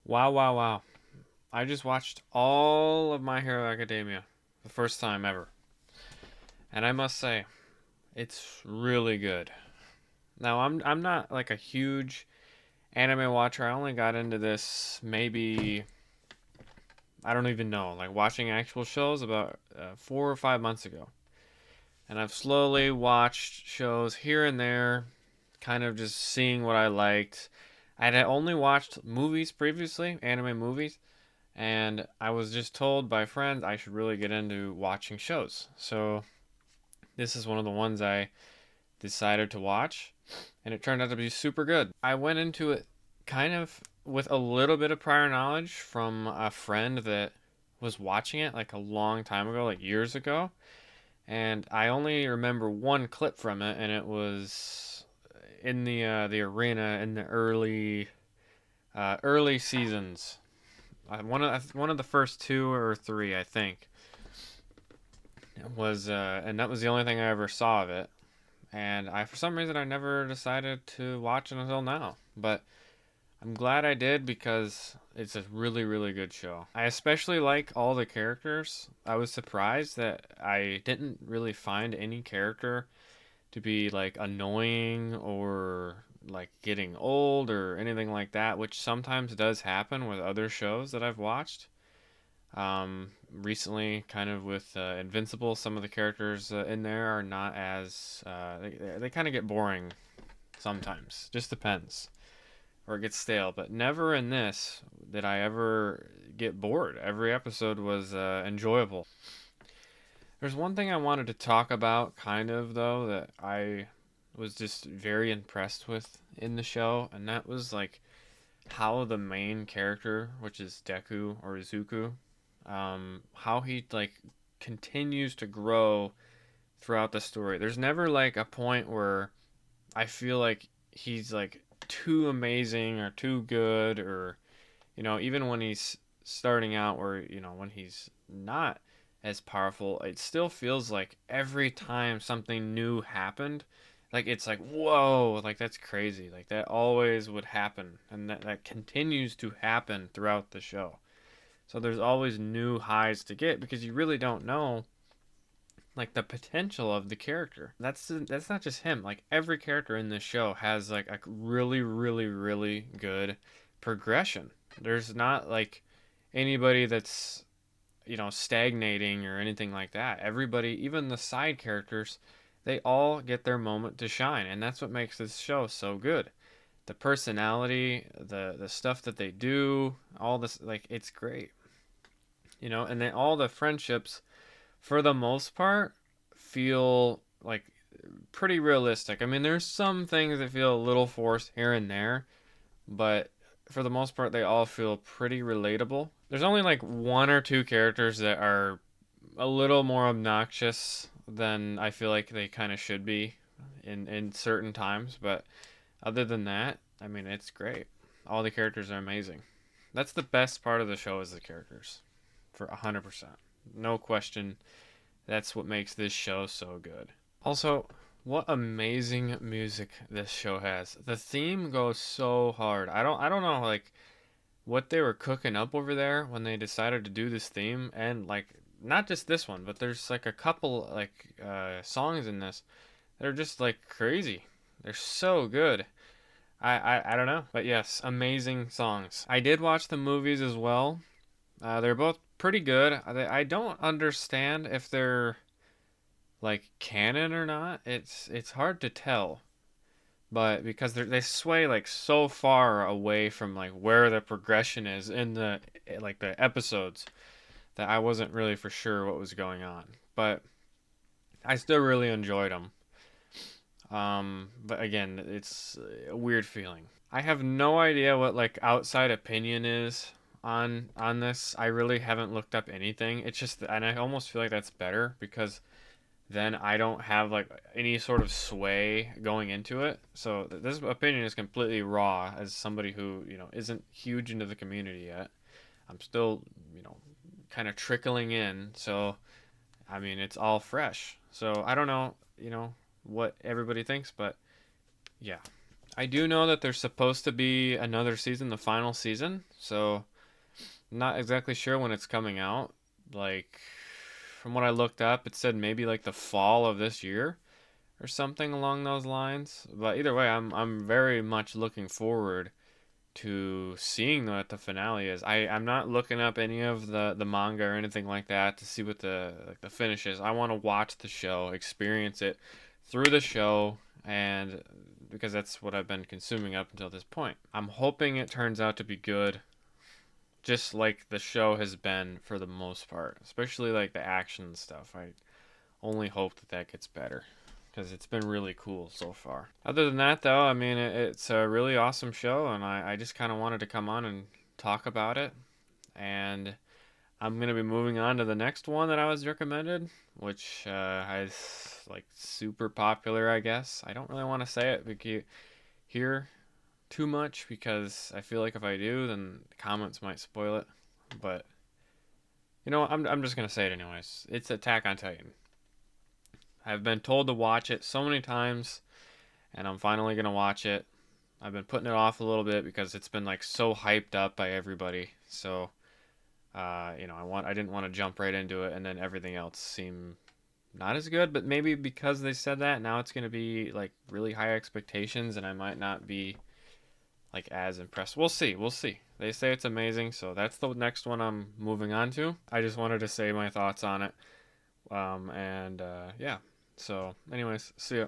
Wow, wow, wow. I just watched all of My Hero Academia the first time ever. And I must say, it's really good. Now, I'm not like a huge anime watcher. I only got into this maybe I don't even know, like watching actual shows about 4 or 5 months ago. And I've slowly watched shows here and there, kind of just seeing what I liked. I had only watched movies previously, anime movies, and I was just told by friends I should really get into watching shows. So this is one of the ones I decided to watch, and it turned out to be super good. I went into it kind of with a little bit of prior knowledge from a friend that was watching it like a long time ago, like years ago, and I only remember one clip from it, and it was in the arena in the early seasons. One of the first two or three, I think, was and that was the only thing I ever saw of it. And I, for some reason, I never decided to watch it until now. But I'm glad I did because it's a really, really good show. I especially like all the characters. I was surprised that I didn't really find any character to be like annoying or like getting old or anything like that, which sometimes does happen with other shows that I've watched. Recently, kind of with Invincible, some of the characters in there are not as they kind of get boring sometimes. Just depends, or it gets stale. But never in this did I ever get bored. Every episode was enjoyable. There's one thing I wanted to talk about, kind of though, that I was just very impressed with in the show, and that was like how the main character, which is Deku or Izuku, how he like continues to grow throughout the story. There's never like a point where I feel like he's like too amazing or too good or even when he's starting out where when he's not as powerful, it still feels like every time something new happened, like it's like whoa, like that's crazy. Like that always would happen and that continues to happen throughout the show. So there's always new highs to get because you really don't know like the potential of the character. That's not just him. Like every character in this show has like a really really really good progression. There's not like anybody that's stagnating or anything like that. Everybody, even the side characters, they all get their moment to shine, and that's what makes this show so good. The personality, the stuff that they do, all this like it's great. And then all the friendships for the most part feel like pretty realistic. I mean, there's some things that feel a little forced here and there, but for the most part, they all feel pretty relatable. There's only like one or two characters that are a little more obnoxious than I feel like they kind of should be in certain times, but other than that, I mean, it's great. All the characters are amazing. That's the best part of the show is the characters, for 100%. No question. That's what makes this show so good. Also, what amazing music this show has. The theme goes so hard. I don't know like what they were cooking up over there when they decided to do this theme and like not just this one, but there's like a couple like songs in this that are just like crazy. They're so good. I don't know, but yes, amazing songs. I did watch the movies as well. They're both pretty good. I don't understand if they're like canon or not. It's hard to tell, but because they sway like so far away from like where the progression is in the like the episodes that I wasn't really for sure what was going on. But I still really enjoyed them. But again, it's a weird feeling. I have no idea what like outside opinion is on this. I really haven't looked up anything. It's just and I almost feel like that's better because then I don't have like any sort of sway going into it. So this opinion is completely raw as somebody who, isn't huge into the community yet. I'm still, kind of trickling in. So, I mean, it's all fresh. So I don't know, what everybody thinks, but yeah, I do know that there's supposed to be another season, the final season, so not exactly sure when it's coming out. Like, from what I looked up, it said maybe like the fall of this year or something along those lines. But either way, I'm very much looking forward to seeing what the finale is. I'm not looking up any of the manga or anything like that to see what the finish is. I want to watch the show, experience it through the show, and because that's what I've been consuming up until this point. I'm hoping it turns out to be good, just like the show has been for the most part, especially like the action stuff. I only hope that that gets better because it's been really cool so far. Other than that, though, I mean, it's a really awesome show, and I just kind of wanted to come on and talk about it. And I'm going to be moving on to the next one that I was recommended, which is like super popular, I guess. I don't really want to say it here too much because I feel like if I do, then the comments might spoil it. But you know, I'm just gonna say it anyways. It's Attack on Titan. I've been told to watch it so many times, and I'm finally gonna watch it. I've been putting it off a little bit because it's been like so hyped up by everybody. So, you know, I didn't want to jump right into it, and then everything else seemed not as good. But maybe because they said that, now it's gonna be like really high expectations, and I might not be like as impressed. We'll see. We'll see. They say it's amazing, so that's the next one I'm moving on to. I just wanted to say my thoughts on it. Yeah. So, anyways, see ya.